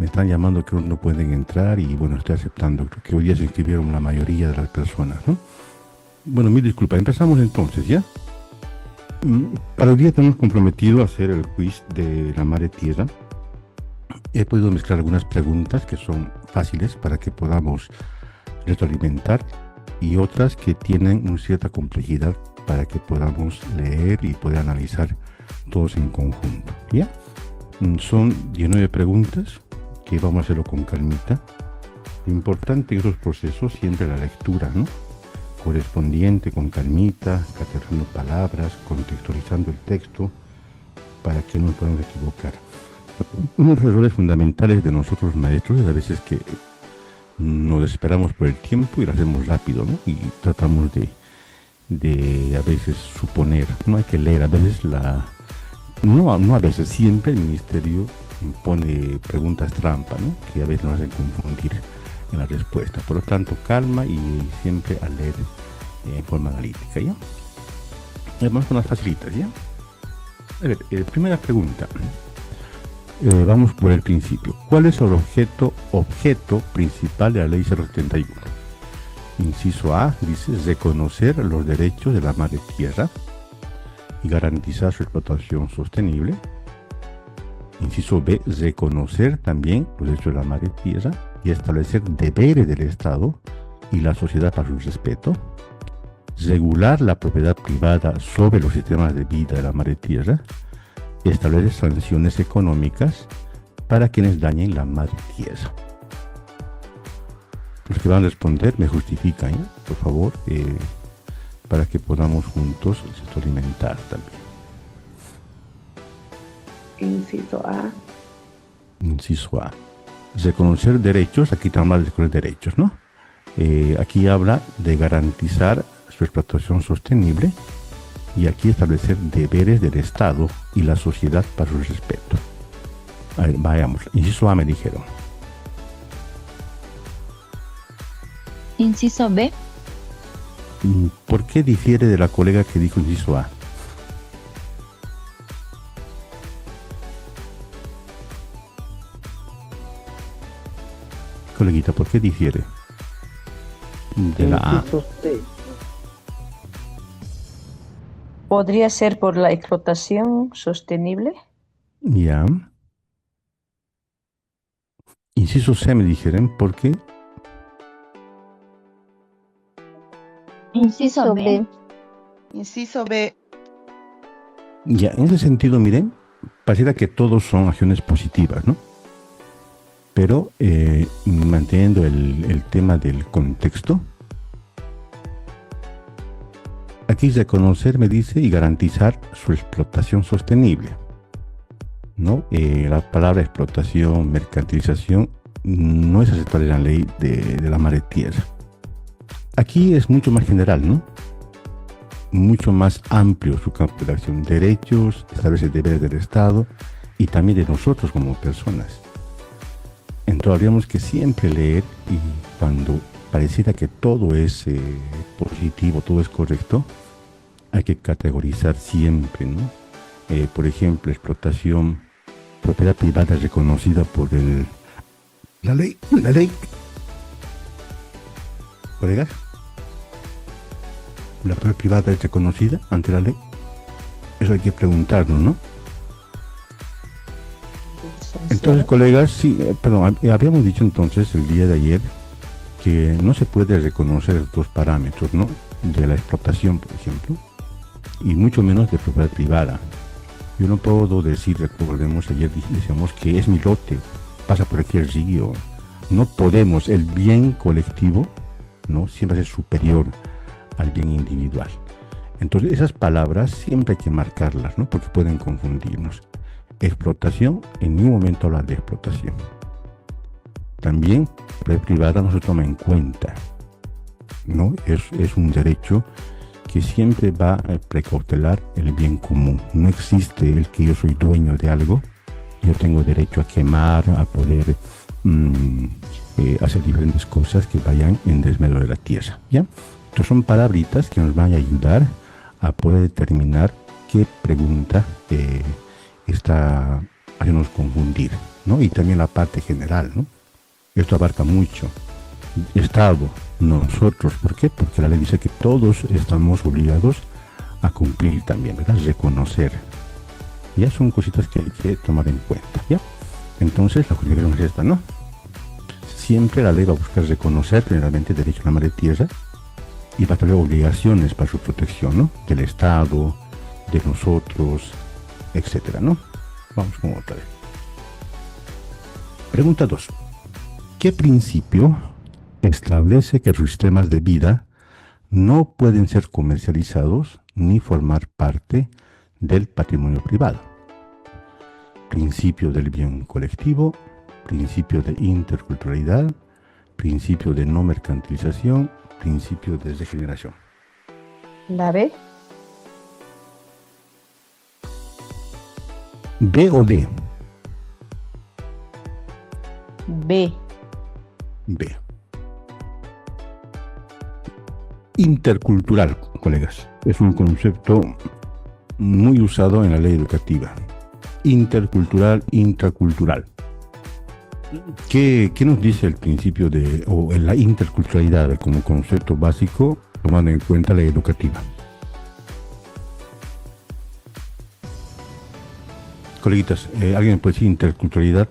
Me están llamando que no pueden entrar y bueno, estoy aceptando. Creo que hoy día se inscribieron la mayoría de las personas, ¿no? Bueno, mil disculpas. Empezamos entonces, ¿ya? Para el día tenemos comprometido a hacer el quiz de la Madre Tierra. He podido mezclar algunas preguntas que son fáciles para que podamos retroalimentar y otras que tienen una cierta complejidad para que podamos leer y poder analizar todos en conjunto, ¿ya? Son 19 preguntas que vamos a hacerlo con calmita. Lo importante en esos procesos siempre la lectura, ¿no? Correspondiente, con calmita, categorizando palabras, contextualizando el texto para que no nos podamos equivocar. Uno de los errores fundamentales de nosotros maestros es a veces que nos desesperamos por el tiempo y lo hacemos rápido, ¿no? Y tratamos de a veces suponer, no hay que leer, a veces no a veces, siempre el ministerio pone preguntas trampa, ¿no? Que a veces nos hacen confundir en la respuesta. Por lo tanto, calma y siempre a leer en forma analítica, ¿ya? Vamos con las facilitas, ¿ya? A ver, primera pregunta. Vamos por el principio. ¿Cuál es el objeto principal de la ley 071? Inciso A dice reconocer los derechos de la madre tierra y garantizar su explotación sostenible. Inciso B, reconocer también los derechos de la madre tierra y establecer deberes del Estado y la sociedad para su respeto. Regular la propiedad privada sobre los sistemas de vida de la madre tierra. Establece sanciones económicas para quienes dañen la madre tierra. Los que van a responder me justifican, ¿eh? Por favor, para que podamos juntos alimentar también. Inciso A. Inciso A. Reconocer derechos, aquí estamos hablando de reconocer derechos, ¿no? Aquí habla de garantizar su explotación sostenible y aquí establecer deberes del Estado y la sociedad para su respeto. A ver, vayamos. Inciso A me dijeron. Inciso B. ¿Por qué difiere de la colega que dijo inciso A? Coleguita, ¿por qué difiere de la A? Inciso C. ¿Podría ser por la explotación sostenible? Ya. Inciso C me dijeron, ¿por qué? Inciso B. Inciso B. Ya, en ese sentido, miren, pareciera que todos son acciones positivas, ¿no? Pero manteniendo el tema del contexto, aquí reconocer, me dice, y garantizar su explotación sostenible, ¿no? La palabra explotación, mercantilización, no es aceptable en la ley de la madre tierra. Aquí es mucho más general, ¿no? Mucho más amplio su campo de acción. Derechos, establece deberes del Estado y también de nosotros como personas. Entonces habríamos que siempre leer y cuando pareciera que todo es positivo, todo es correcto, hay que categorizar siempre, ¿no? Por ejemplo, explotación, propiedad privada reconocida por la ley. ¿Colegas? ¿La propiedad privada es reconocida ante la ley? Eso hay que preguntarnos, ¿no? Entonces, colegas, sí, perdón, habíamos dicho entonces el día de ayer que no se puede reconocer estos parámetros, ¿no? De la explotación, por ejemplo, y mucho menos de propiedad privada. Yo no puedo decir, recordemos, ayer decíamos que es mi lote, pasa por aquí el río. No podemos, el bien colectivo, ¿no? Siempre es superior al bien individual. Entonces, esas palabras siempre hay que marcarlas, ¿no? Porque pueden confundirnos. Explotación, en ningún momento habla de explotación. También, propiedad privada no se toma en cuenta, ¿no? Es un derecho que siempre va a precautelar el bien común. No existe el que yo soy dueño de algo, yo tengo derecho a quemar, a poder hacer diferentes cosas que vayan en desmedro de la tierra, ¿ya? Entonces son palabritas que nos van a ayudar a poder determinar qué pregunta está hacernos confundir, ¿no? Y también la parte general, ¿no? Esto abarca mucho. Estado, nosotros, ¿por qué? Porque la ley dice que todos estamos obligados a cumplir también, ¿verdad? Reconocer. Ya son cositas que hay que tomar en cuenta, ¿ya? Entonces, la justificación es esta, ¿no? Siempre la ley va a buscar reconocer primeramente el derecho a la madre tierra y va a tener obligaciones para su protección, ¿no? Del Estado, de nosotros, etcétera, ¿no? Vamos con otra vez. Pregunta 2. ¿Qué principio establece que los sistemas de vida no pueden ser comercializados ni formar parte del patrimonio privado? Principio del bien colectivo, principio de interculturalidad, principio de no mercantilización, principio de regeneración. ¿La B? ¿B o D? B. B. Intercultural, colegas. Es un concepto muy usado en la ley educativa. Intercultural, intracultural. ¿Qué nos dice el principio de, o en la interculturalidad como concepto básico, tomando en cuenta la educativa? Coleguitas, ¿alguien puede decir interculturalidad?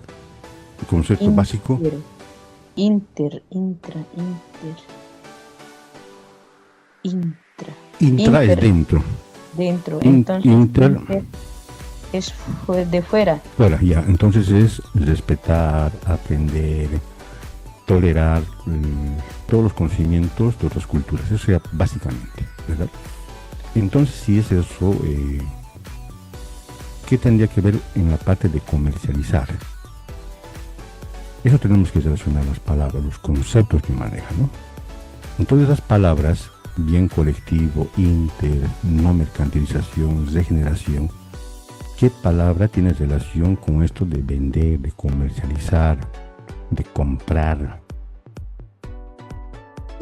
Concepto básico. Intra. Intra es dentro. Dentro. Entonces, Inter es de fuera. fuera, ya. Entonces es respetar, aprender, tolerar todos los conocimientos de otras culturas. Eso sería básicamente, ¿verdad? Entonces, si es eso, ¿qué tendría que ver en la parte de comercializar? Eso tenemos que relacionar las palabras, los conceptos que manejan, ¿no? Entonces las palabras, bien colectivo, inter, no mercantilización, regeneración, ¿qué palabra tiene relación con esto de vender, de comercializar, de comprar?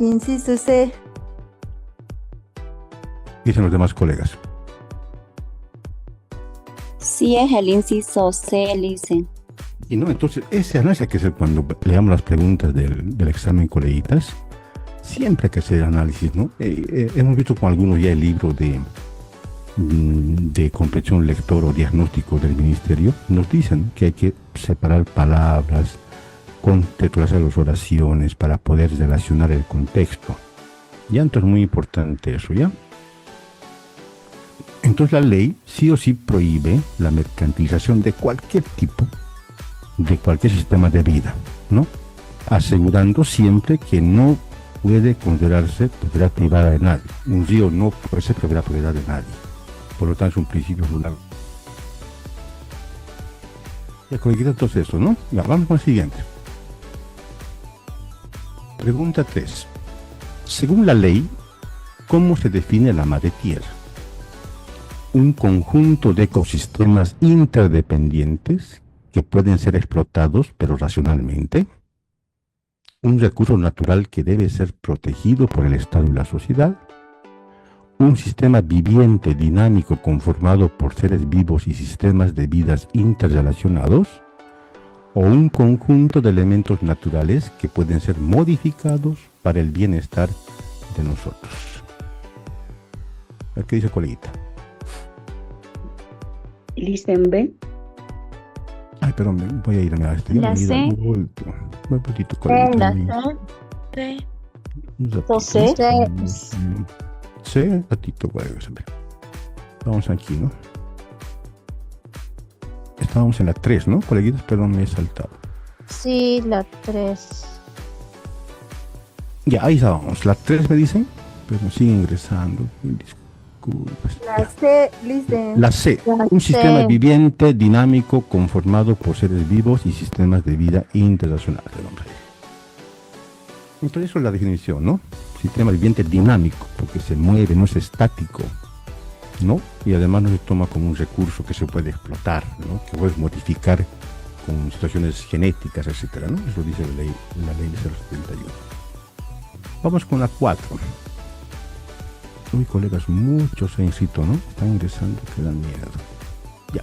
Inciso C. Dicen los demás colegas. Sí, es el inciso C, Lice. Y no, entonces ese análisis hay que hacer cuando leamos las preguntas del examen, coleguitas. Siempre hay que hacer análisis, ¿no? Hemos visto con algunos ya el libro de comprensión lector o diagnóstico del ministerio. Nos dicen que hay que separar palabras, contextualizar las oraciones para poder relacionar el contexto. Ya, entonces es muy importante eso, ¿ya? Entonces la ley sí o sí prohíbe la mercantilización de cualquier tipo, de cualquier sistema de vida, ¿no? Asegurando siempre que no puede considerarse propiedad privada de nadie. Un río no puede ser propiedad de nadie. Por lo tanto es un principio rural. Ya coleguitas, entonces eso, ¿no? Ya, vamos con el siguiente. Pregunta 3. Según la ley, ¿cómo se define la madre tierra? Un conjunto de ecosistemas interdependientes que pueden ser explotados pero racionalmente, un recurso natural que debe ser protegido por el Estado y la sociedad, un sistema viviente dinámico conformado por seres vivos y sistemas de vidas interrelacionados, o un conjunto de elementos naturales que pueden ser modificados para el bienestar de nosotros. ¿Qué dice coleguita? Listen B. Ay, perdón, voy a irme a este. La C. Un poquito, coleguita. C. Entonces, Sí, un ratito, bueno, vamos aquí, ¿no? Estábamos en la 3, ¿no? Coleguitas, perdón, me he saltado. Sí, la 3. Ya, ahí estábamos. La 3 me dicen, pero sigue ingresando. Disculpas. La C, listen. La C, un sistema viviente dinámico conformado por seres vivos y sistemas de vida interrelacionados. Entonces eso es la definición, ¿no? Sistema viviente dinámico, porque se mueve, no es estático, ¿no? Y además no se toma como un recurso que se puede explotar, ¿no? Que puedes modificar con situaciones genéticas, etcétera, ¿no? Eso dice la ley 071. Vamos con la 4. Uy, colegas, muchos se inscrito, ¿no? Están ingresando, que dan miedo. Ya.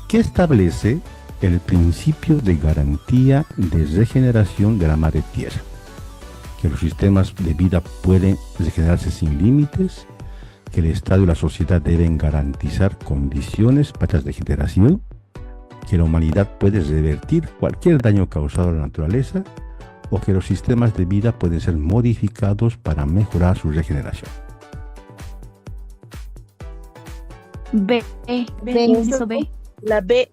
¿Qué establece el principio de garantía de regeneración de la madre tierra, que los sistemas de vida pueden regenerarse sin límites, que el Estado y la sociedad deben garantizar condiciones para la regeneración, que la humanidad puede revertir cualquier daño causado a la naturaleza, o que los sistemas de vida pueden ser modificados para mejorar su regeneración. B. Inciso B. La B.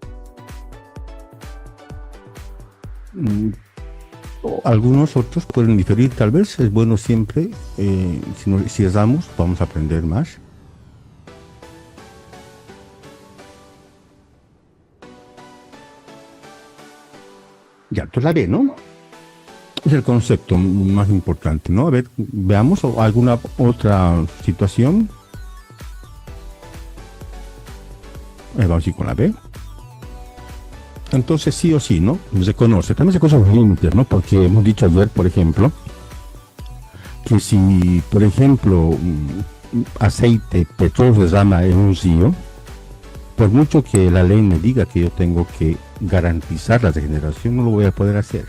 Algunos otros pueden diferir, tal vez. Es bueno siempre, si erramos, vamos a aprender más. Ya, entonces la B, ¿no? Es el concepto más importante, ¿no? A ver, veamos alguna otra situación. Vamos a ir con la B. Entonces, sí o sí, ¿no? Se conoce. También se conocen los límites, ¿no? Porque hemos dicho ayer, por ejemplo, que si, por ejemplo, aceite, petróleo se derrama en un río, por mucho que la ley me diga que yo tengo que garantizar la regeneración, no lo voy a poder hacer.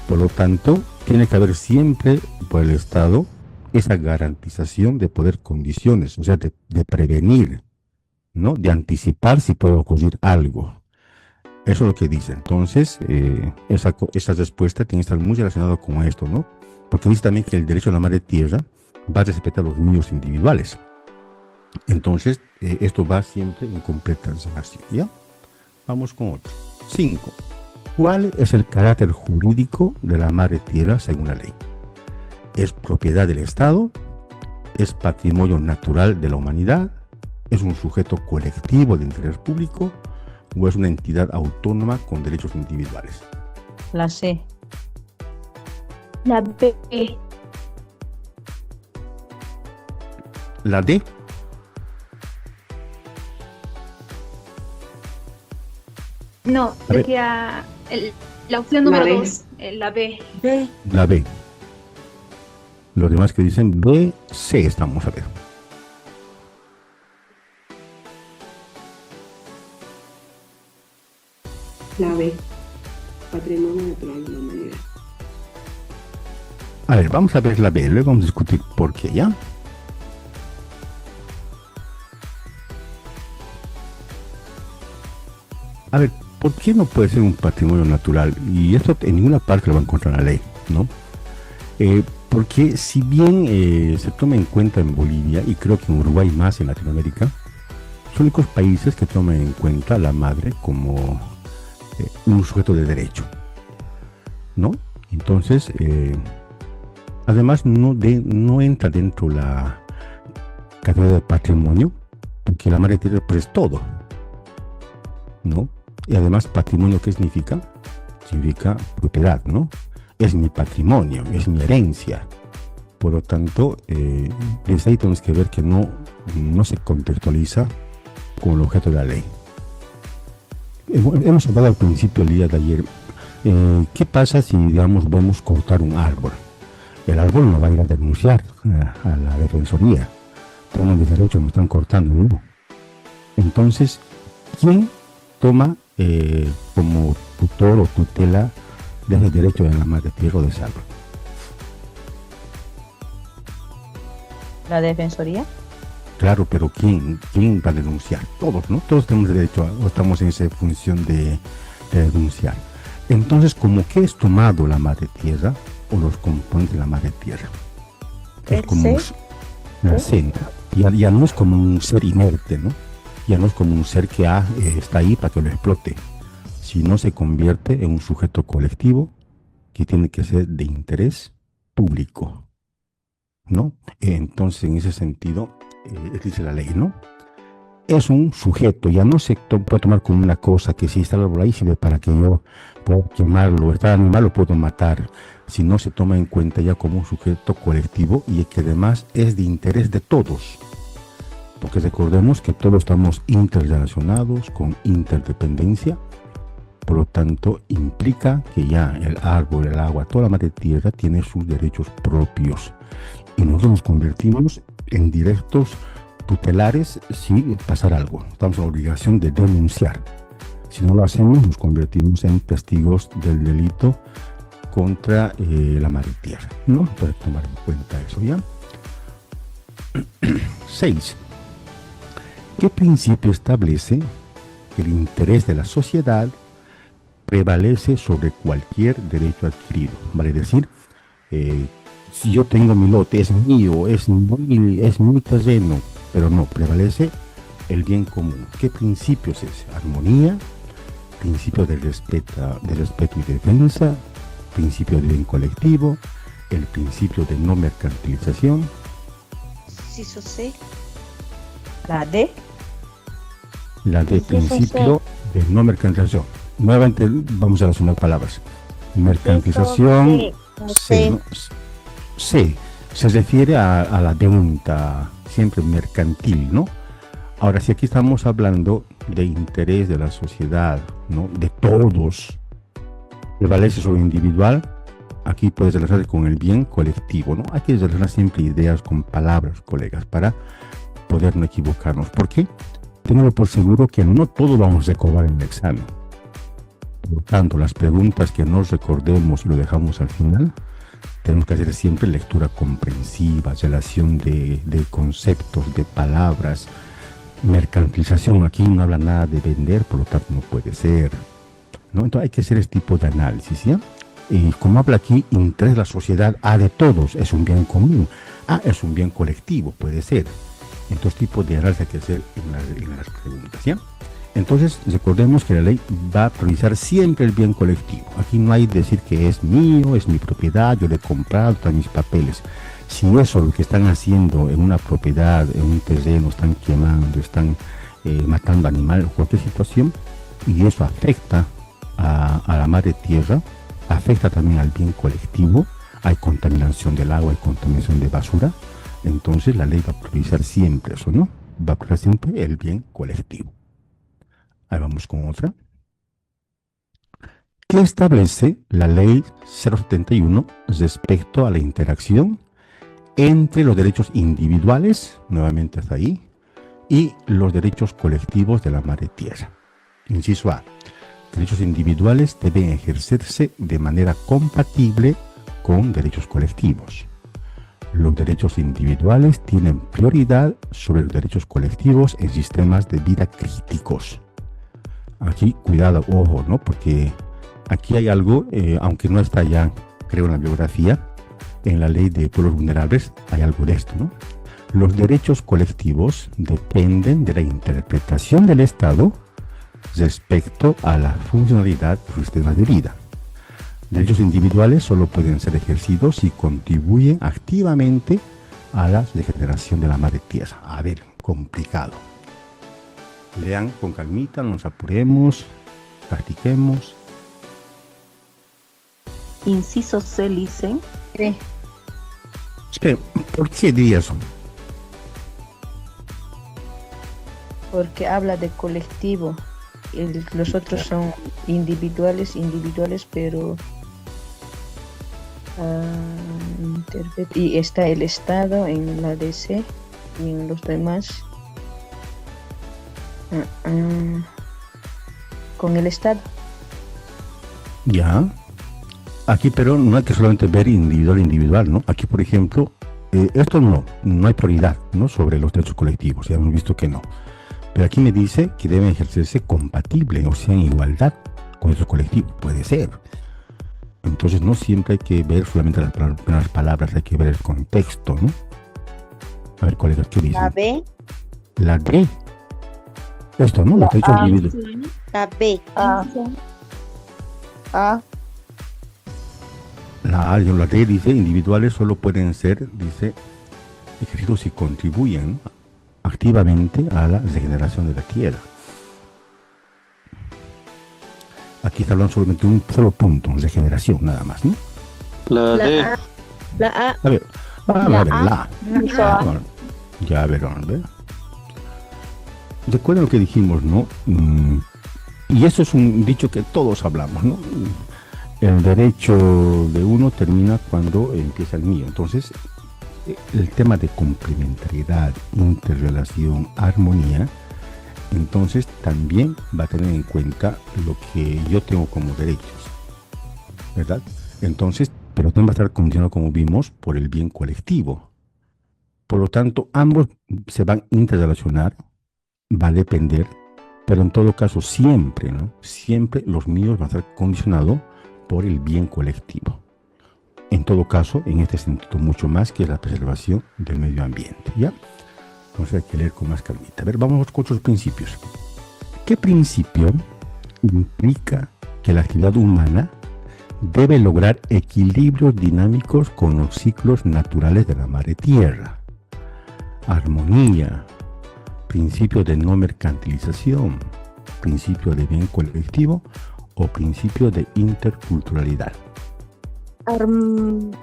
Por lo tanto, tiene que haber siempre por el Estado esa garantización de poder condiciones, o sea, de prevenir, ¿no? De anticipar si puede ocurrir algo. Eso es lo que dice. Entonces, esa respuesta tiene que estar muy relacionada con esto, ¿no? Porque dice también que el derecho a la madre tierra va a respetar los medios individuales. Entonces, esto va siempre en completa relación, ¿ya? Vamos con otro. 5. ¿Cuál es el carácter jurídico de la madre tierra según la ley? ¿Es propiedad del Estado? ¿Es patrimonio natural de la humanidad? ¿Es un sujeto colectivo de interés público? ¿O es una entidad autónoma con derechos individuales? La C. La B. La D. No, A ver. decía la opción número B. 2, la B. B. La B. Los demás que dicen B, C, estamos a ver. La B. Patrimonio natural de la humanidad. A ver, vamos a ver la B, luego vamos a discutir por qué, ¿ya? A ver, ¿por qué no puede ser un patrimonio natural? Y esto en ninguna parte lo va a encontrar en la ley, ¿no? Porque si bien se toma en cuenta en Bolivia, y creo que en Uruguay más en Latinoamérica, son los únicos países que toman en cuenta a la madre como un sujeto de derecho, ¿no? Entonces, además no entra dentro la categoría de patrimonio, porque la madre tierra pues es todo, ¿no? Y además, patrimonio, ¿qué significa? Significa propiedad, ¿no? Es mi patrimonio, es mi herencia. Por lo tanto, desde ahí tenemos que ver que no se contextualiza como el objeto de la ley. Hemos hablado al principio del día de ayer. ¿Qué pasa si, digamos, vamos a cortar un árbol? El árbol no va a ir a denunciar a la defensoría. Toman de derecho, me están cortando, ¿no? Entonces, ¿quién toma como tutor o tutela de ese derecho de la madre tierra o de ese árbol? La defensoría. Claro, pero ¿quién va a denunciar? Todos, ¿no? Todos tenemos derecho o estamos en esa función de denunciar. Entonces, ¿cómo que es tomado la madre tierra o los componentes de la madre tierra? Es como una cena. Ya no es como un ser inerte, ¿no? Ya no es como un ser que está ahí para que lo explote, sino se convierte en un sujeto colectivo que tiene que ser de interés público, ¿no? Entonces, en ese sentido, dice la ley, ¿no? Es un sujeto, ya no se puede tomar como una cosa que si está el árbol ahí sirve para que yo pueda quemarlo, está el animal lo puedo matar, sino se toma en cuenta ya como un sujeto colectivo y que además es de interés de todos. Porque recordemos que todos estamos interrelacionados con interdependencia, por lo tanto implica que ya el árbol, el agua, toda la madre tierra tiene sus derechos propios y nosotros nos convertimos en directos tutelares si pasara algo. Estamos en la obligación de denunciar. Si no lo hacemos, nos convertimos en testigos del delito contra la madre tierra, ¿no? Para tomar en cuenta eso, ¿ya? 6. ¿Qué principio establece que el interés de la sociedad prevalece sobre cualquier derecho adquirido? Vale decir, si yo tengo mi lote, es mío, es mi terreno, pero no, prevalece el bien común. ¿Qué principio es ese? Armonía, principio de respeto y defensa, principio de bien colectivo, el principio de no mercantilización. Inciso C. La D. La de principio de no mercantilización. Nuevamente vamos a las unas palabras. Mercantilización, C, ¿no? C, se refiere a la venta, siempre mercantil, ¿no? Ahora, si aquí estamos hablando de interés de la sociedad, ¿no? De todos, prevalece sobre individual, aquí puedes relacionarse con el bien colectivo, ¿no? Hay que relacionar siempre ideas con palabras, colegas, para poder no equivocarnos. ¿Por qué? Tengo por seguro que no todos vamos a recordar en el examen. Por lo tanto, las preguntas que nos recordemos y lo dejamos al final, tenemos que hacer siempre lectura comprensiva, relación de conceptos, de palabras. Mercantilización, aquí no habla nada de vender, por lo tanto no puede ser, ¿no? Entonces hay que hacer este tipo de análisis, ¿ya? Y como habla aquí, interés de la sociedad, de todos, es un bien común, es un bien colectivo, puede ser. Entonces, tipo de análisis hay que hacer en las preguntas, ¿ya? Entonces, recordemos que la ley va a priorizar siempre el bien colectivo. Aquí no hay decir que es mío, es mi propiedad, yo le he comprado, están mis papeles. Si eso, lo que están haciendo en una propiedad, en un terreno, están quemando, están matando animales, cualquier situación, y eso afecta a la madre tierra, afecta también al bien colectivo, hay contaminación del agua, hay contaminación de basura, entonces la ley va a priorizar siempre eso, ¿no? Va a priorizar siempre el bien colectivo. Ahí vamos con otra. ¿Qué establece la ley 071 respecto a la interacción entre los derechos individuales, nuevamente hasta ahí, y los derechos colectivos de la madre tierra? Inciso A. Derechos individuales deben ejercerse de manera compatible con derechos colectivos. Los derechos individuales tienen prioridad sobre los derechos colectivos en sistemas de vida críticos. Aquí, cuidado, ojo, ¿no? Porque aquí hay algo, aunque no está ya, creo, en la biografía, en la ley de pueblos vulnerables, hay algo de esto, ¿no? Los derechos colectivos dependen de la interpretación del Estado respecto a la funcionalidad de los sistemas de vida. Derechos individuales solo pueden ser ejercidos si contribuyen activamente a la regeneración de la madre tierra. A ver, complicado. Lean con calmita, no nos apuremos, practiquemos. Inciso C, dicen. Espera, ¿por qué diría eso? Porque habla de colectivo. Los otros son individuales, pero y está el Estado en la DC y en los demás con el Estado. Ya. Aquí, pero no hay que solamente ver individual, ¿no? Aquí, por ejemplo, esto no hay prioridad, ¿no? Sobre los derechos colectivos, ya hemos visto que no. Pero aquí me dice que deben ejercerse compatible, o sea, en igualdad con derechos colectivos. Puede ser. Entonces, no siempre hay que ver solamente las palabras, hay que ver el contexto, ¿no? A ver, colegas, ¿qué dicen? La B. La D. Esto, ¿no? Los derechos individuales. La B. La D dice, individuales solo pueden ser, dice, ejercidos si contribuyen activamente a la regeneración de la tierra. Aquí está hablando solamente de un solo punto, regeneración, nada más, ¿no? La D. La A. A ver, ya verán, ¿ver? Recuerden lo que dijimos, ¿no? Y eso es un dicho que todos hablamos, ¿no? El derecho de uno termina cuando empieza el mío. Entonces, el tema de complementariedad, interrelación, armonía, entonces también va a tener en cuenta lo que yo tengo como derechos, ¿verdad? Entonces, pero también va a estar condicionado, como vimos, por el bien colectivo. Por lo tanto, ambos se van a interrelacionar, va a depender, pero en todo caso siempre, ¿no? Siempre los míos van a estar condicionados por el bien colectivo. En todo caso, en este sentido, mucho más que la preservación del medio ambiente, ¿ya? Entonces hay que leer con más calmita. A ver, vamos con otros principios. ¿Qué principio implica que la actividad humana debe lograr equilibrios dinámicos con los ciclos naturales de la madre tierra? Armonía, principio de no mercantilización, principio de bien colectivo o principio de interculturalidad. Armonía.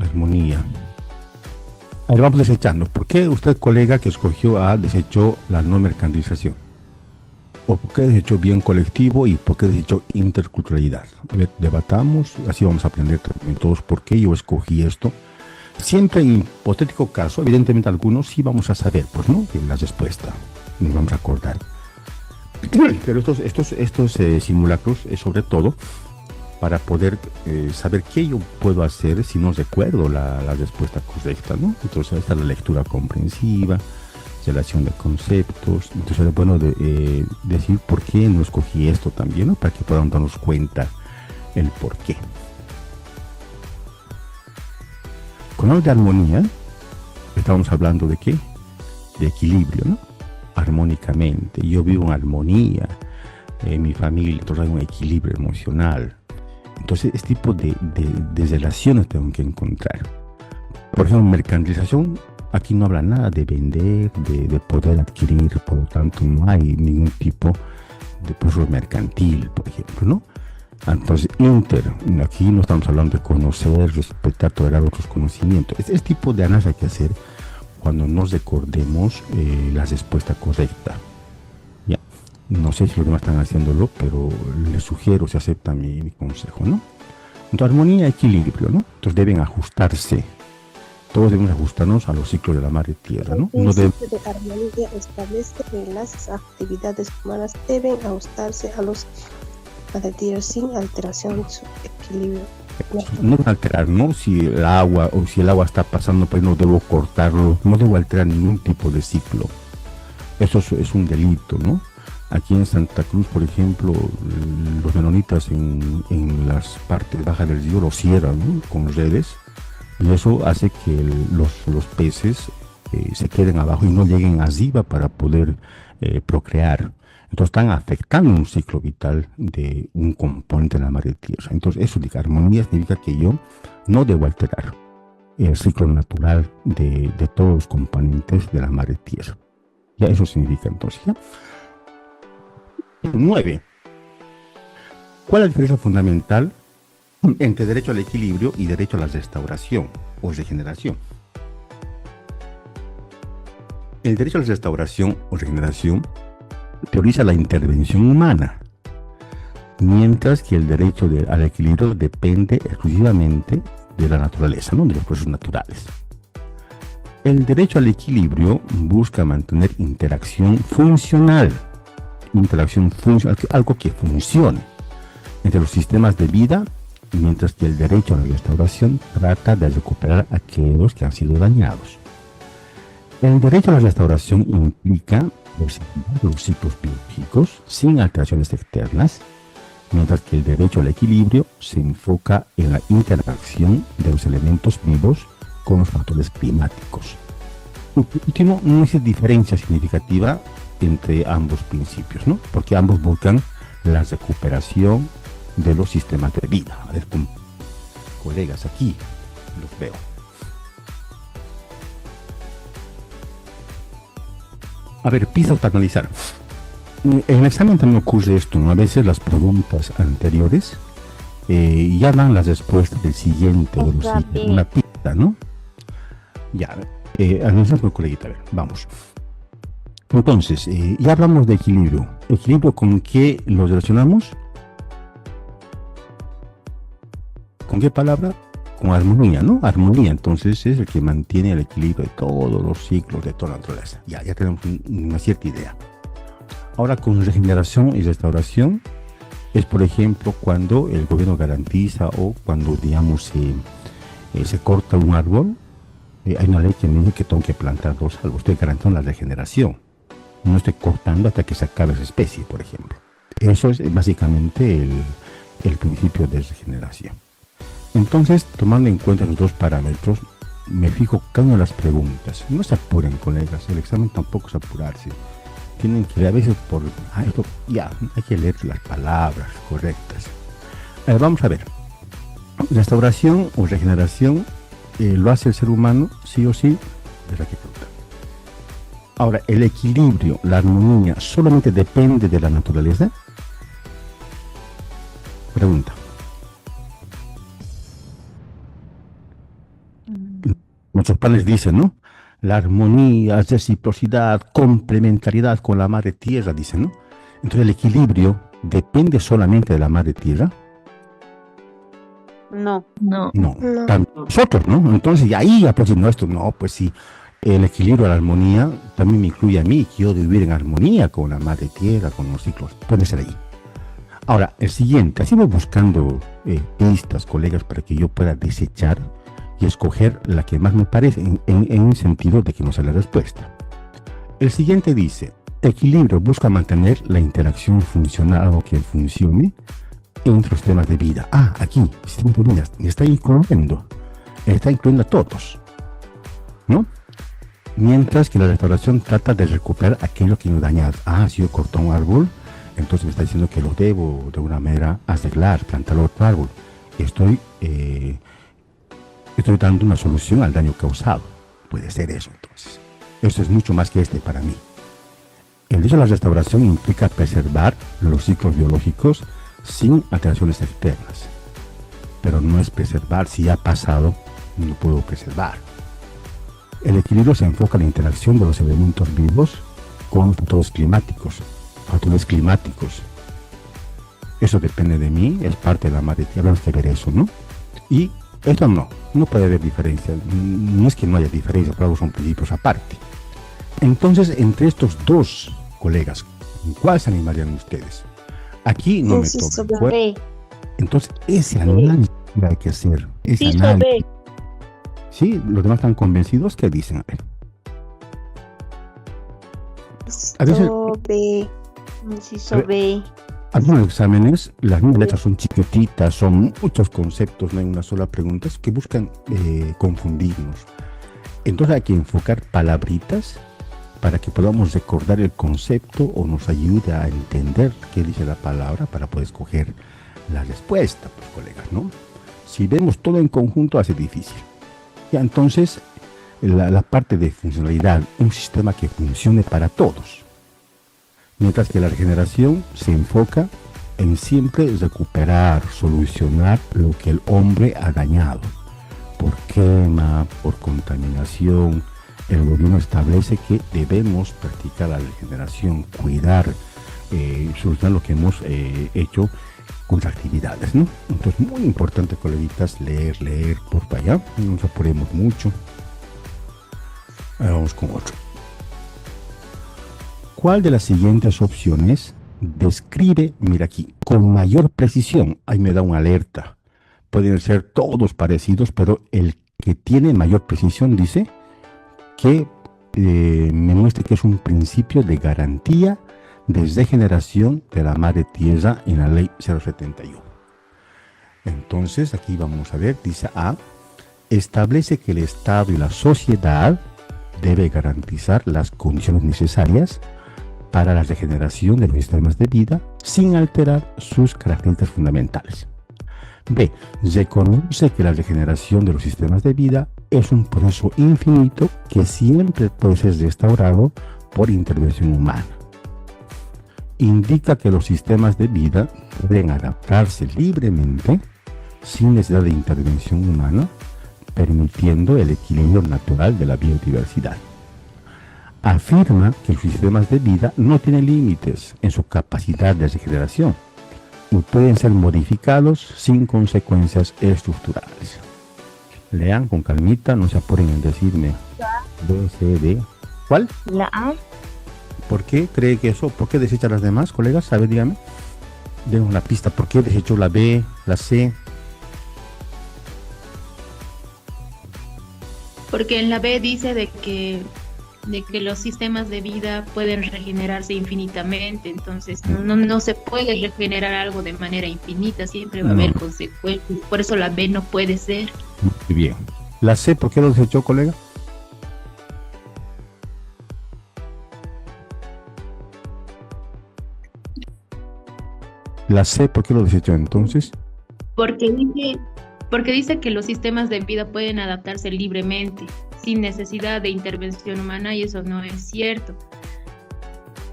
Armonía. A ver, vamos desechando. ¿Por qué usted, colega, que escogió A, desechó la no mercantilización? ¿O por qué desechó bien colectivo y por qué desechó interculturalidad? A ver, debatamos, así vamos a aprender también todos por qué yo escogí esto. Siempre en hipotético caso, evidentemente algunos sí vamos a saber, pues no, la respuesta, nos vamos a acordar. Pero estos simulacros es sobre todo para poder saber qué yo puedo hacer si no recuerdo la respuesta correcta, ¿no? Entonces esta es la lectura comprensiva, relación de conceptos. Entonces es bueno decir por qué no escogí esto también, ¿no? Para que podamos darnos cuenta el por qué. Cuando hablamos de armonía, estamos hablando de qué? De equilibrio, ¿no? Armónicamente. Yo vivo en armonía, mi familia, entonces hay un equilibrio emocional. Entonces, este tipo de relaciones tengo que encontrar. Por ejemplo, mercantilización, aquí no habla nada de vender, de poder adquirir, por lo tanto no hay ningún tipo de proceso mercantil, por ejemplo, ¿no? Entonces, aquí no estamos hablando de conocer, respetar, tolerar otros conocimientos. Este tipo de análisis hay que hacer cuando nos recordemos la respuesta correcta. Ya. No sé si los demás están haciéndolo, pero les sugiero, si acepta mi consejo, ¿no? Entonces, armonía y equilibrio, ¿no? Entonces deben ajustarse. Todos debemos ajustarnos a los ciclos de la madre tierra, ¿no? El principio de armonía establece que las actividades humanas deben ajustarse a los madre tierra sin alteración de su equilibrio. No alterar, ¿no? Si el agua está pasando, pues no debo cortarlo, no debo alterar ningún tipo de ciclo. Eso es un delito, ¿no? Aquí en Santa Cruz, por ejemplo, los menonitas en las partes bajas del río lo cierran, ¿no? Con redes, y eso hace que los peces se queden abajo y no lleguen arriba para poder procrear. Entonces están afectando un ciclo vital de un componente de la madre tierra. Entonces eso, de armonía, significa que yo no debo alterar el ciclo natural de todos los componentes de la madre tierra. Ya eso significa entonces, ¿ya? 9. ¿Cuál es la diferencia fundamental entre derecho al equilibrio y derecho a la restauración o regeneración? El derecho a la restauración o regeneración prioriza la intervención humana, mientras que el derecho al equilibrio depende exclusivamente de la naturaleza, ¿no? De los procesos naturales. El derecho al equilibrio busca mantener interacción funcional, algo que funcione entre los sistemas de vida, mientras que el derecho a la restauración trata de recuperar aquellos que han sido dañados. El derecho a la restauración implica los ciclos biológicos sin alteraciones externas, mientras que el derecho al equilibrio se enfoca en la interacción de los elementos vivos con los factores climáticos. Por último, no existe diferencia significativa entre ambos principios, ¿no? Porque ambos buscan la recuperación de los sistemas de vida. A ver, colegas, aquí los veo. A ver, pistas para analizar. En el examen también ocurre esto, ¿no? A veces las preguntas anteriores ya dan las respuestas del siguiente o de los siguientes, una pista, ¿no? Ya, analizamos con coleguita, a ver, vamos. Entonces, ya hablamos de equilibrio. ¿Equilibrio con qué lo relacionamos? ¿Con qué palabra? con armonía, ¿no? Armonía, entonces es el que mantiene el equilibrio de todos los ciclos de toda la naturaleza. Ya tenemos una cierta idea. Ahora, con regeneración y restauración, es por ejemplo cuando el gobierno garantiza o cuando, digamos, se corta un árbol. Hay una ley que me dice que tengo que plantar 2 árboles. Estoy garantizando la regeneración. No estoy cortando hasta que se acabe esa especie, por ejemplo. Eso es básicamente el principio de regeneración. Entonces, tomando en cuenta los 2 parámetros, me fijo cada una de las preguntas. No se apuren, colegas. El examen tampoco es apurarse. Tienen que leer a veces esto, hay que leer las palabras correctas. Vamos a ver. Restauración o regeneración lo hace el ser humano, sí o sí. Ahora, el equilibrio, la armonía, ¿solamente depende de la naturaleza? Pregunta. Nuestros padres dicen, ¿no? La armonía, reciprocidad, complementariedad con la madre tierra, dicen, ¿no? Entonces, ¿el equilibrio depende solamente de la madre tierra? No. Nosotros, ¿no? Entonces, y ahí aproximamos esto. No, pues sí, el equilibrio, la armonía, también me incluye a mí, que yo debo vivir en armonía con la madre tierra, con los ciclos. Puede ser ahí. Ahora, el siguiente, así voy buscando pistas, colegas, para que yo pueda desechar y escoger la que más me parece, en el sentido de que no sea la respuesta. El siguiente dice, equilibrio busca mantener la interacción funcional o que funcione entre los sistemas de vida. Aquí, sistema de vida, está incluyendo a todos, ¿no? Mientras que la restauración trata de recuperar aquello que nos daña. Si yo corto un árbol, entonces me está diciendo que lo debo de una manera arreglar, plantar otro árbol. Estoy dando una solución al daño causado. Puede ser eso, entonces. Eso es mucho más que para mí. El derecho a la restauración implica preservar los ciclos biológicos sin alteraciones externas. Pero no es preservar si ha pasado, no lo puedo preservar. El equilibrio se enfoca en la interacción de los elementos vivos con factores climáticos. Eso depende de mí, es parte de la madre tierra, tenemos que ver eso, ¿no? Y esto no puede haber diferencia. No es que no haya diferencia, pero son principios aparte. Entonces, entre estos 2 colegas, ¿cuál se animarían ustedes? Aquí no me toca. Entonces, ese análisis que hay que hacer. ¿Sí? ¿Los demás están convencidos? ¿Qué dicen? A veces, algunos exámenes, las mismas letras son chiquititas, son muchos conceptos, no hay una sola pregunta, es que buscan confundirnos. Entonces hay que enfocar palabritas para que podamos recordar el concepto o nos ayude a entender qué dice la palabra para poder escoger la respuesta, pues, colegas, ¿no? Si vemos todo en conjunto, hace difícil. Ya, entonces, la parte de funcionalidad, un sistema que funcione para todos. Mientras que la regeneración se enfoca en siempre recuperar, solucionar lo que el hombre ha dañado. Por quema, por contaminación, el gobierno establece que debemos practicar la regeneración, cuidar, solucionar lo que hemos hecho con las actividades, ¿no? Entonces, muy importante, coleguitas, leer, por allá, no nos apuremos mucho. Ahora vamos con otro. ¿Cuál de las siguientes opciones describe, mira aquí, con mayor precisión? Ahí me da una alerta. Pueden ser todos parecidos, pero el que tiene mayor precisión dice que me muestre que es un principio de garantía de regeneración de la madre tierra en la ley 071. Entonces, aquí vamos a ver, dice A, establece que el Estado y la sociedad debe garantizar las condiciones necesarias para la regeneración de los sistemas de vida sin alterar sus características fundamentales. B, reconoce que la regeneración de los sistemas de vida es un proceso infinito que siempre puede ser restaurado por intervención humana. Indica que los sistemas de vida pueden adaptarse libremente sin necesidad de intervención humana, permitiendo el equilibrio natural de la biodiversidad. Afirma que los sistemas de vida no tienen límites en su capacidad de regeneración y pueden ser modificados sin consecuencias estructurales. Lean con calmita, no se apuren en decirme B, C, D. ¿Cuál? La A. ¿Por qué cree que eso? ¿Por qué desecha las demás, colegas? A ver, dígame. Denos una pista. ¿Por qué desechó la B, la C? Porque en la B dice de que los sistemas de vida pueden regenerarse infinitamente, entonces no se puede regenerar algo de manera infinita, siempre va a haber consecuencias, por eso la B no puede ser. Muy bien. ¿La C por qué lo desechó, colega? ¿La C por qué lo desechó entonces? Porque dice que los sistemas de vida pueden adaptarse libremente, sin necesidad de intervención humana, y eso no es cierto.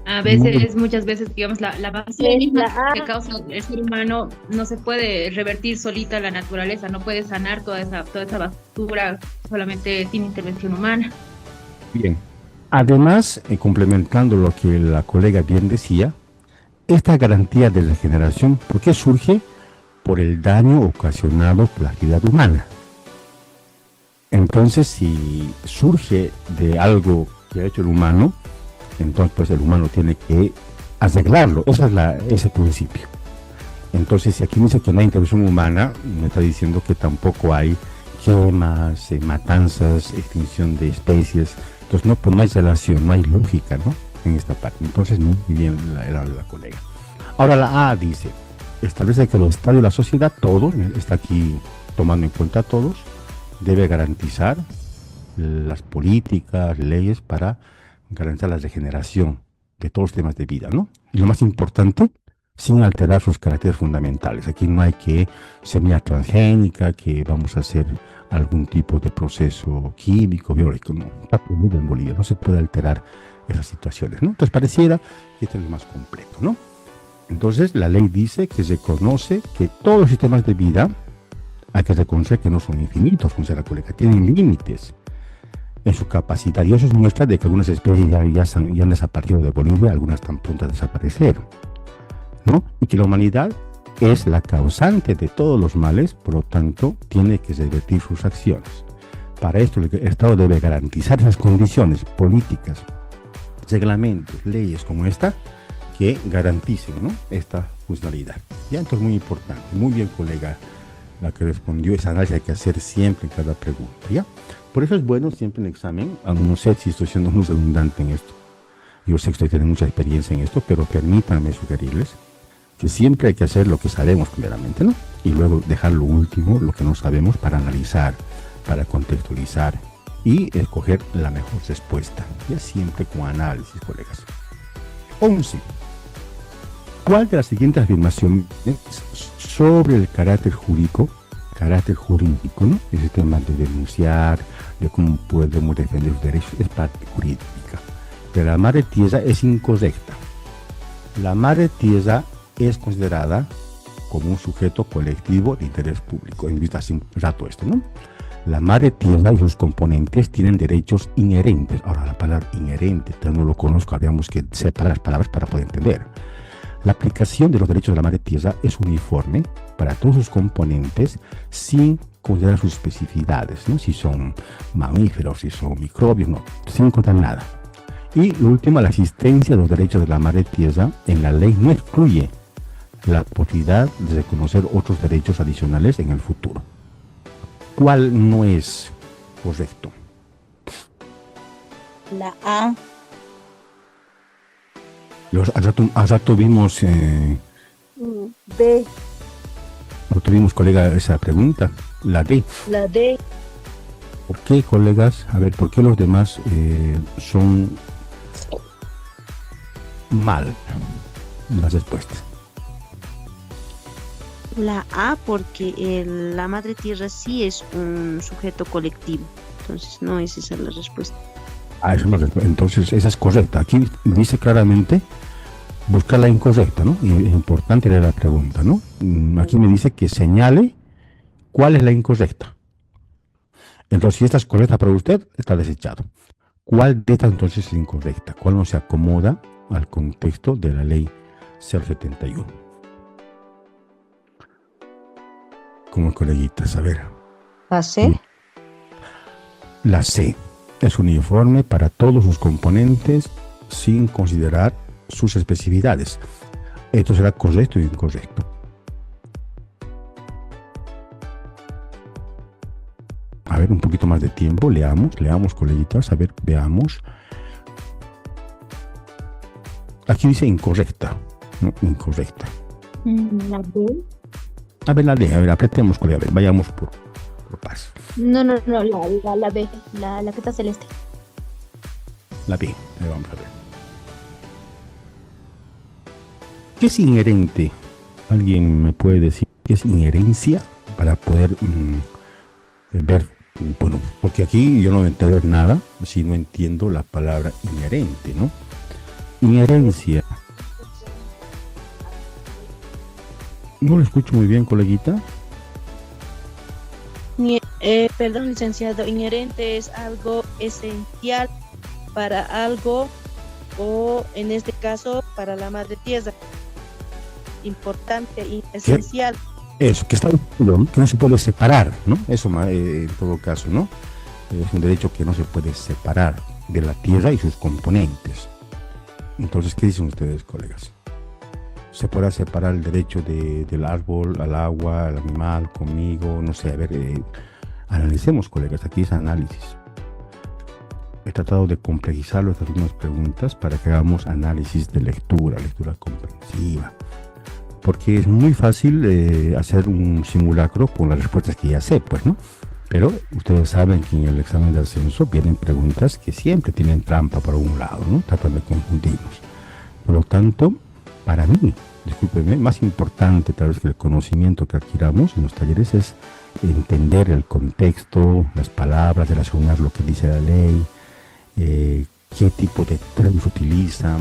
A veces, muchas veces, digamos, la basura misma que causa el ser humano no se puede revertir solita la naturaleza, no puede sanar toda esa basura solamente sin intervención humana. Bien. Además, complementando lo que la colega bien decía, esta garantía de regeneración, ¿por qué surge? Por el daño ocasionado por la actividad humana. Entonces, si surge de algo que ha hecho el humano, entonces pues el humano tiene que arreglarlo. Ese es el principio. Entonces, si aquí dice que no hay intervención humana, me está diciendo que tampoco hay quemas, matanzas, extinción de especies. Entonces no hay relación, no hay lógica, ¿no? En esta parte. Entonces, muy bien la colega. Ahora la A dice, establece que el Estado y la sociedad, todos, está aquí tomando en cuenta a todos, debe garantizar las políticas, leyes para garantizar la regeneración de todos los temas de vida, ¿no? Y lo más importante, sin alterar sus caracteres fundamentales. Aquí no hay que semilla transgénica, que vamos a hacer algún tipo de proceso químico, biológico, no. Está prohibido en Bolivia, no se puede alterar esas situaciones, ¿no? Entonces pareciera que esto es más completo, ¿no? Entonces la ley dice que se reconoce que todos los sistemas de vida hay que reconocer que no son infinitos, como se la colega, tienen límites en su capacidad, y eso es muestra de que algunas especies ya han desaparecido de Bolivia, algunas están prontas a desaparecer, ¿no? Y que la humanidad es la causante de todos los males, por lo tanto tiene que revertir sus acciones. Para esto el Estado debe garantizar esas condiciones políticas, reglamentos, leyes como esta, que garanticen, ¿no?, esta funcionalidad. Ya, entonces muy importante, muy bien colega la que respondió. Esa análisis hay que hacer siempre en cada pregunta, ¿ya? Por eso es bueno siempre en el examen, no sé si estoy siendo muy redundante en esto, yo sé que estoy teniendo mucha experiencia en esto, pero permítanme sugerirles que siempre hay que hacer lo que sabemos primeramente, ¿no? Y luego dejar lo último, lo que no sabemos, para analizar, para contextualizar y escoger la mejor respuesta, ya siempre con análisis, colegas. 11. ¿Cuál de las siguientes afirmaciones sobre el carácter jurídico, ¿no?, ese tema de denunciar, de cómo podemos defender los derechos, es parte jurídica? Que la madre tierra es incorrecta. La madre tierra es considerada como un sujeto colectivo de interés público. En vista hace un rato esto, ¿no? La madre tierra y sus componentes tienen derechos inherentes. Ahora, la palabra inherente, no lo conozco, habríamos que separar las palabras para poder entender. La aplicación de los derechos de la madre tierra es uniforme para todos sus componentes sin considerar sus especificidades, ¿no? Si son mamíferos, si son microbios, no, sin contar nada. Y lo último, la existencia de los derechos de la madre tierra en la ley no excluye la posibilidad de reconocer otros derechos adicionales en el futuro. ¿Cuál no es correcto? La A. Al rato vimos, B. tuvimos, colega, esa pregunta. La D. La D. ¿Por qué, colegas? A ver, ¿por qué los demás son mal las respuestas? La A, porque la madre tierra sí es un sujeto colectivo, entonces no es esa la respuesta. Eso es la respuesta. Entonces esa es correcta. Aquí dice claramente buscar la incorrecta, ¿no? Y es importante leer la pregunta, ¿no? Aquí me dice que señale cuál es la incorrecta. Entonces, si esta es correcta para usted, está desechado. ¿Cuál de estas entonces es incorrecta? ¿Cuál no se acomoda al contexto de la ley 071? Como coleguitas, a ver. ¿La C? La C. Es uniforme para todos sus componentes sin considerar sus especificidades. Esto será correcto o incorrecto. A ver, un poquito más de tiempo. Leamos, coleguitas. A ver, veamos. Aquí dice incorrecta. ¿No? Incorrecta. La B. A ver, la D. A ver, apretemos, colega. A ver, vayamos por paz. No, la B, la que está celeste. La B. A ver, vamos a ver. ¿Qué es inherente? ¿Alguien me puede decir qué es inherencia? Para poder ver, bueno, porque aquí yo no voy a entender nada si no entiendo la palabra inherente, ¿no? Inherencia. No lo escucho muy bien, coleguita. Perdón, licenciado, inherente es algo esencial para algo o en este caso para la madre tierra. Importante y esencial. Eso, que está que no se puede separar, ¿no? Eso en todo caso, ¿no? Es un derecho que no se puede separar de la tierra y sus componentes. Entonces, ¿qué dicen ustedes, colegas? ¿Se podrá separar el derecho del árbol, al agua, al animal, conmigo? No sé, a ver, analicemos, colegas, aquí es análisis. He tratado de complejizarlo estas últimas preguntas para que hagamos análisis de lectura comprensiva. Porque es muy fácil hacer un simulacro con las respuestas que ya sé, pues, ¿no? Pero ustedes saben que en el examen de ascenso vienen preguntas que siempre tienen trampa por un lado, ¿no? Tratan de confundirnos. Por lo tanto, para mí, discúlpenme, más importante tal vez que el conocimiento que adquiramos en los talleres es entender el contexto, las palabras, relacionar lo que dice la ley, qué tipo de términos utiliza.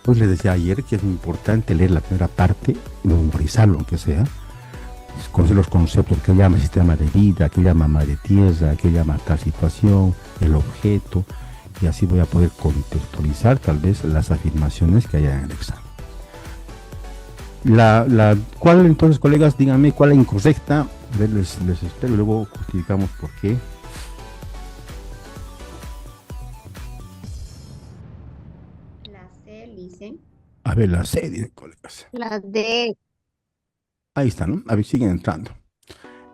Pues les decía ayer que es muy importante leer la primera parte, memorizarlo aunque sea, conocer los conceptos que llama sistema de vida, que llama madre tierra, que llama tal situación, el objeto, y así voy a poder contextualizar tal vez las afirmaciones que haya en el examen. ¿Cuál entonces, colegas, díganme cuál es incorrecta? A ver, les espero y luego justificamos por qué. La C, dicen. A ver, la C, dicen, colegas. La D. Ahí está, ¿no? A ver, siguen entrando.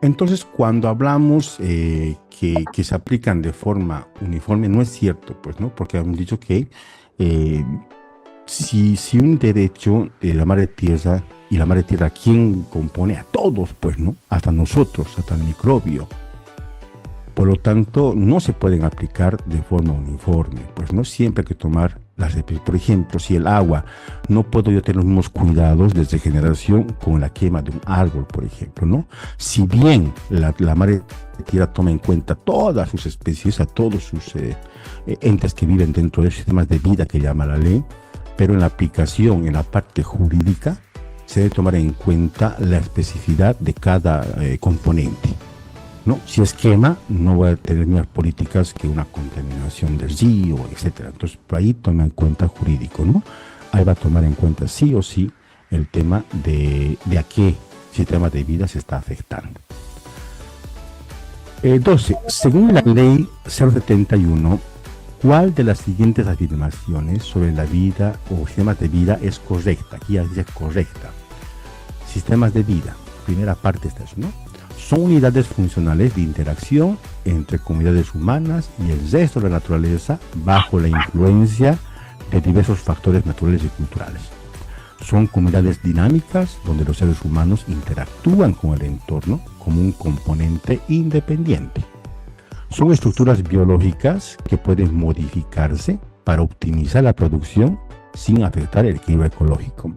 Entonces, cuando hablamos que se aplican de forma uniforme, no es cierto, pues, ¿no? Porque han dicho que si un derecho de la madre tierra, y la madre tierra, ¿quién compone? A todos, pues, ¿no? Hasta nosotros, hasta el microbio. Por lo tanto, no se pueden aplicar de forma uniforme, pues no siempre hay que tomar las de, por ejemplo, si el agua, no puedo yo tener los mismos cuidados desde generación con la quema de un árbol, por ejemplo, ¿no? Si bien la madre tierra toma en cuenta todas sus especies, a todos sus entes que viven dentro de sistemas de vida que llama la ley, pero en la aplicación, en la parte jurídica, se debe tomar en cuenta la especificidad de cada componente, ¿no? Si es quema, no voy a tener mismas políticas que una contaminación del río, etcétera. Entonces, por ahí toma en cuenta jurídico, ¿no? Ahí va a tomar en cuenta sí o sí el tema de a qué sistema de vida se está afectando. 12. Según la ley 071, ¿cuál de las siguientes afirmaciones sobre la vida o sistemas de vida es correcta? Aquí ya dice correcta. Sistemas de vida, primera parte está eso, ¿no? Son unidades funcionales de interacción entre comunidades humanas y el resto de la naturaleza bajo la influencia de diversos factores naturales y culturales. Son comunidades dinámicas donde los seres humanos interactúan con el entorno como un componente independiente. Son estructuras biológicas que pueden modificarse para optimizar la producción sin afectar el equilibrio ecológico.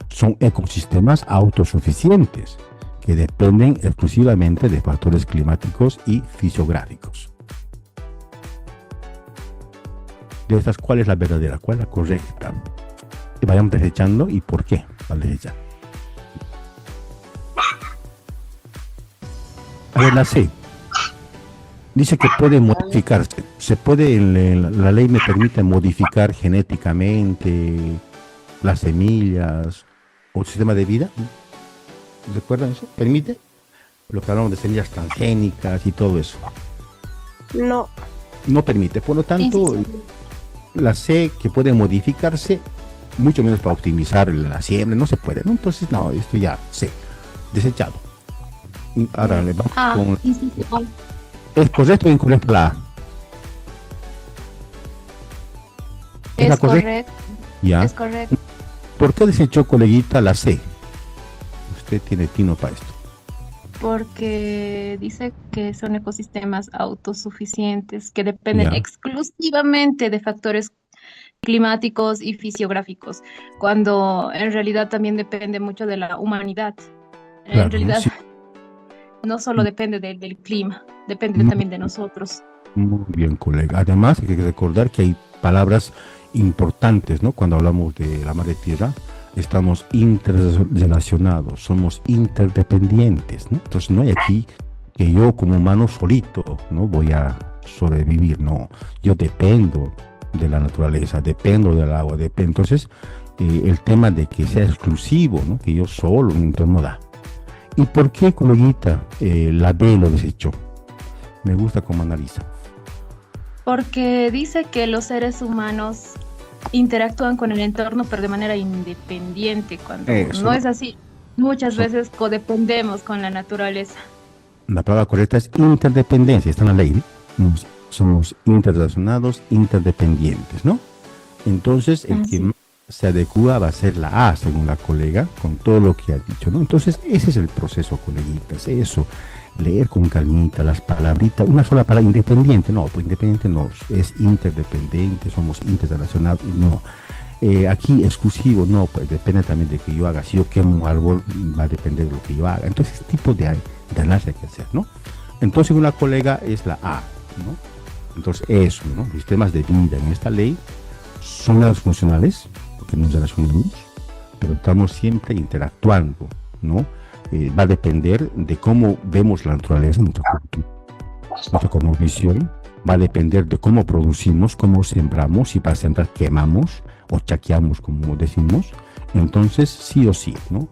Son ecosistemas autosuficientes que dependen exclusivamente de factores climáticos y fisiográficos. De estas, ¿cuál es la verdadera? ¿Cuál es la correcta? Y vayamos desechando y por qué al desechar. A ver, la C. Dice que puede modificarse. Se puede, la ley me permite modificar genéticamente las semillas o el sistema de vida. ¿Recuerdan eso? ¿Permite? Lo que hablamos de semillas transgénicas y todo eso. No, No permite. Por lo tanto, la C que puede modificarse, mucho menos para optimizar la siembra, no se puede, ¿no? Entonces, no, esto ya, C, desechado. Y ahora le vamos con... Inciso A. ¿Es correcto o incorrecto la A? ¿Es la Es correcta? correcto, Ya. es correcto. ¿Por qué desechó, coleguita, la C? Usted tiene tino para esto. Porque dice que son ecosistemas autosuficientes que dependen Ya. exclusivamente de factores climáticos y fisiográficos, cuando en realidad también depende mucho de la humanidad. Claro, En realidad sí. no solo depende del clima, depende Mm. también de nosotros. Muy bien, colega. Además, hay que recordar que hay palabras importantes, ¿no? Cuando hablamos de la madre tierra, estamos interrelacionados, somos interdependientes, ¿no? Entonces, no hay aquí que yo como humano solito, ¿no? Voy a sobrevivir, no. Yo dependo de la naturaleza, dependo del agua, dependo. Entonces, el tema de que sea exclusivo, ¿no? Que yo solo, entonces no da. ¿Y por qué, coleguita, la B lo desechó? Me gusta cómo analiza. Porque dice que los seres humanos interactúan con el entorno, pero de manera independiente, cuando Eso. no es así. Muchas Eso. veces codependemos con la naturaleza. La palabra correcta es interdependencia, está en la ley, ¿no? Somos interrelacionados, interdependientes, ¿no? Entonces, el que más se adecua va a ser la A, según la colega, con todo lo que ha dicho, ¿no? Entonces, ese es el proceso, coleguitas, eso, leer con calmita las palabritas, una sola palabra, independiente, no, pues independiente no, es interdependiente, somos interrelacionados, no. Aquí exclusivo, no, pues depende también de que yo haga. Si yo quemo un árbol, va a depender de lo que yo haga. Entonces, ese tipo de análisis hay que hacer, ¿no? Entonces, una colega es la A, ¿no? Entonces, eso, ¿no? Los sistemas de vida en esta ley son las funcionales, porque nos relacionamos, pero estamos siempre interactuando, ¿no? Va a depender de cómo vemos la naturaleza, nuestra cosmovisión, va a depender de cómo producimos, cómo sembramos, si para sembrar quemamos o chaqueamos, como decimos. Entonces, sí o sí, ¿no?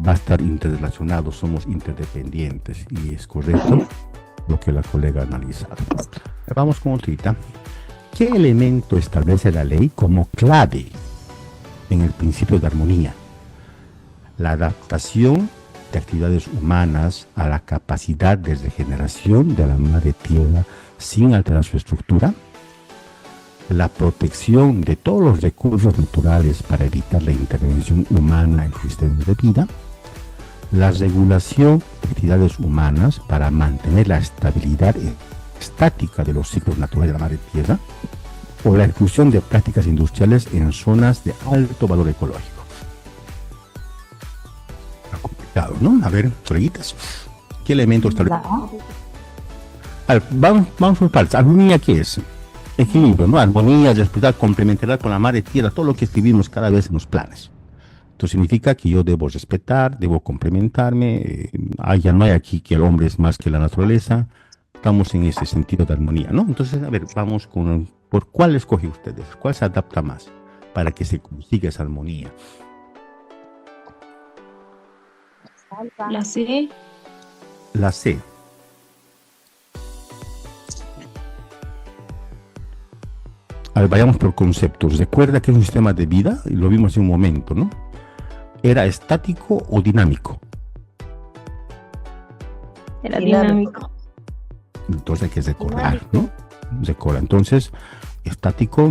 Va a estar interrelacionado, somos interdependientes, y es correcto lo que la colega ha analizado. Vamos con otrita. ¿Qué elemento establece la ley como clave en el principio de armonía? La adaptación de actividades humanas a la capacidad de regeneración de la madre tierra sin alterar su estructura, la protección de todos los recursos naturales para evitar la intervención humana en los sistemas de vida, la regulación de actividades humanas para mantener la estabilidad estática de los ciclos naturales de la madre tierra, o la ejecución de prácticas industriales en zonas de alto valor ecológico. Complicado, ¿no? A ver, coleguitas, ¿qué elemento establece? A ver, vamos por partes. ¿Armonía qué es? Equilibrio, ¿no? Armonía, respetar, complementariedad con la madre tierra, todo lo que escribimos cada vez en los planes. Esto significa que yo debo respetar, debo complementarme, ya no hay aquí que el hombre es más que la naturaleza, estamos en ese sentido de armonía, ¿no? Entonces, a ver, vamos ¿por cuál escoge ustedes? ¿Cuál se adapta más para que se consiga esa armonía? La C. La C. A ver, vayamos por conceptos. Recuerda que es un sistema de vida, y lo vimos hace un momento, ¿no? ¿Era estático o dinámico? Era dinámico. Entonces hay que recordar, ¿no? Recuerda. Entonces, estático,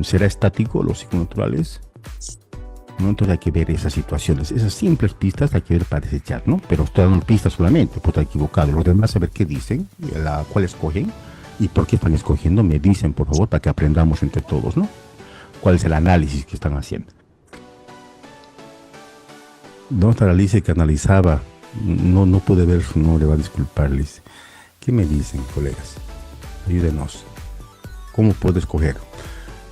¿será estático los ciclos naturales? ¿No? Entonces hay que ver esas situaciones, esas simples pistas hay que ver para desechar, ¿no? Pero estoy dando pistas solamente, puedo estar equivocado. Los demás a ver qué dicen, cuál escogen y por qué están escogiendo, me dicen por favor para que aprendamos entre todos, ¿no? ¿Cuál es el análisis que están haciendo? ¿Dónde está la Alicia que analizaba? No pude ver su nombre, va a disculparles. ¿Qué me dicen, colegas? Ayúdenos. ¿Cómo puedo escoger?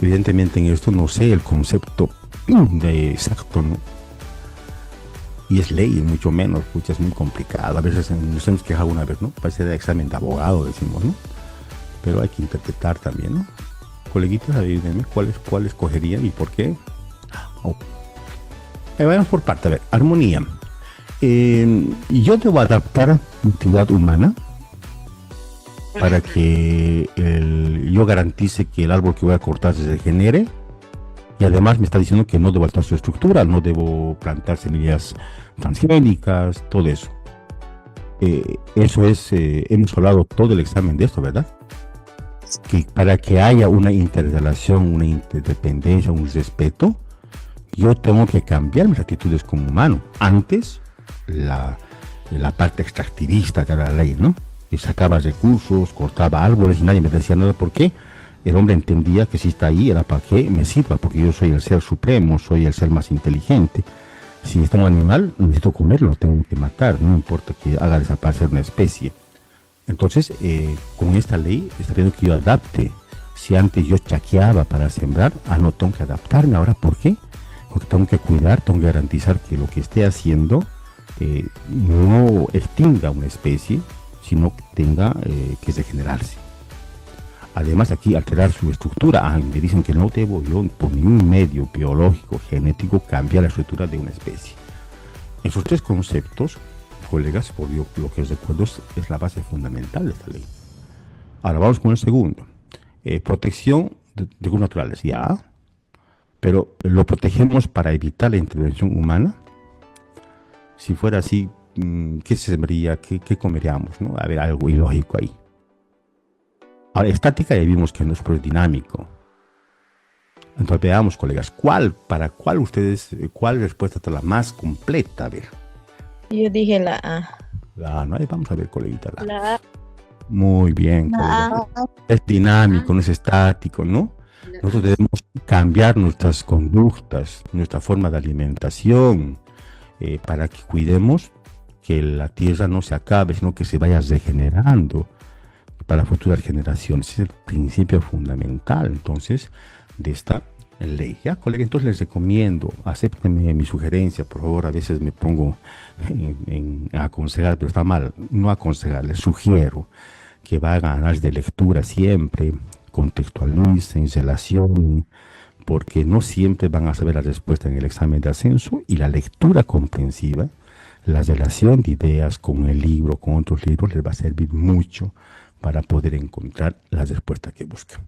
Evidentemente en esto no sé el concepto de exacto, ¿no? Y es ley, mucho menos, pucha, es muy complicado. A veces nos hemos quejado una vez, ¿no? Parece de examen de abogado, decimos, ¿no? Pero hay que interpretar también, ¿no? Coleguitas, ayúdenme, ¿cuál escogerían y por qué? Vayamos por parte, a ver, armonía. Yo debo adaptar la actividad humana para que yo garantice que el árbol que voy a cortar se regenere, y además me está diciendo que no debo alterar su estructura, no debo plantar semillas transgénicas, todo eso. Eso es, hemos hablado todo el examen de esto, ¿verdad? Que para que haya una interrelación, una interdependencia, un respeto, yo tengo que cambiar mis actitudes como humano. Antes, la parte extractivista de la ley, ¿no? Y sacaba recursos, cortaba árboles y nadie me decía nada. ¿Por qué? El hombre entendía que si está ahí era para que me sirva, porque yo soy el ser supremo, soy el ser más inteligente. Si está un animal, necesito comerlo, lo tengo que matar, no importa que haga desaparecer una especie. Entonces, con esta ley está viendo que yo adapte. Si antes yo chaqueaba para sembrar, no tengo que adaptarme. Ahora, ¿por qué? Porque tengo que cuidar, tengo que garantizar que lo que esté haciendo no extinga una especie, sino que tenga que regenerarse. Además, aquí alterar su estructura, me dicen que no debo yo por ningún medio biológico, genético, cambiar la estructura de una especie. Esos tres conceptos, colegas, por lo que os recuerdo, es la base fundamental de esta ley. Ahora vamos con el segundo. Protección de recursos naturales, ya. Pero lo protegemos para evitar la intervención humana. Si fuera así, ¿qué se sembraría? ¿Qué comeríamos? ¿No? A ver, algo ilógico ahí. Ahora, estática ya vimos que no es dinámico. Entonces veamos, colegas, ¿cuál respuesta es la más completa? A ver. Yo dije la A. La A, ¿no? Vamos a ver, coleguita. La A. Muy bien, colega. Es dinámico, no es estático, ¿no? Nosotros debemos cambiar nuestras conductas, nuestra forma de alimentación, para que cuidemos que la tierra no se acabe, sino que se vaya regenerando para futuras generaciones. Ese es el principio fundamental, entonces, de esta ley. ¿Ya, colega? Entonces les recomiendo, acéptenme mi sugerencia, por favor. A veces me pongo en aconsejar, pero está mal, no aconsejar, les sugiero que vayan a análisis de lectura siempre, contextualicen, relacionen, porque no siempre van a saber la respuesta en el examen de ascenso, y la lectura comprensiva, la relación de ideas con el libro, con otros libros, les va a servir mucho para poder encontrar la respuesta que buscan.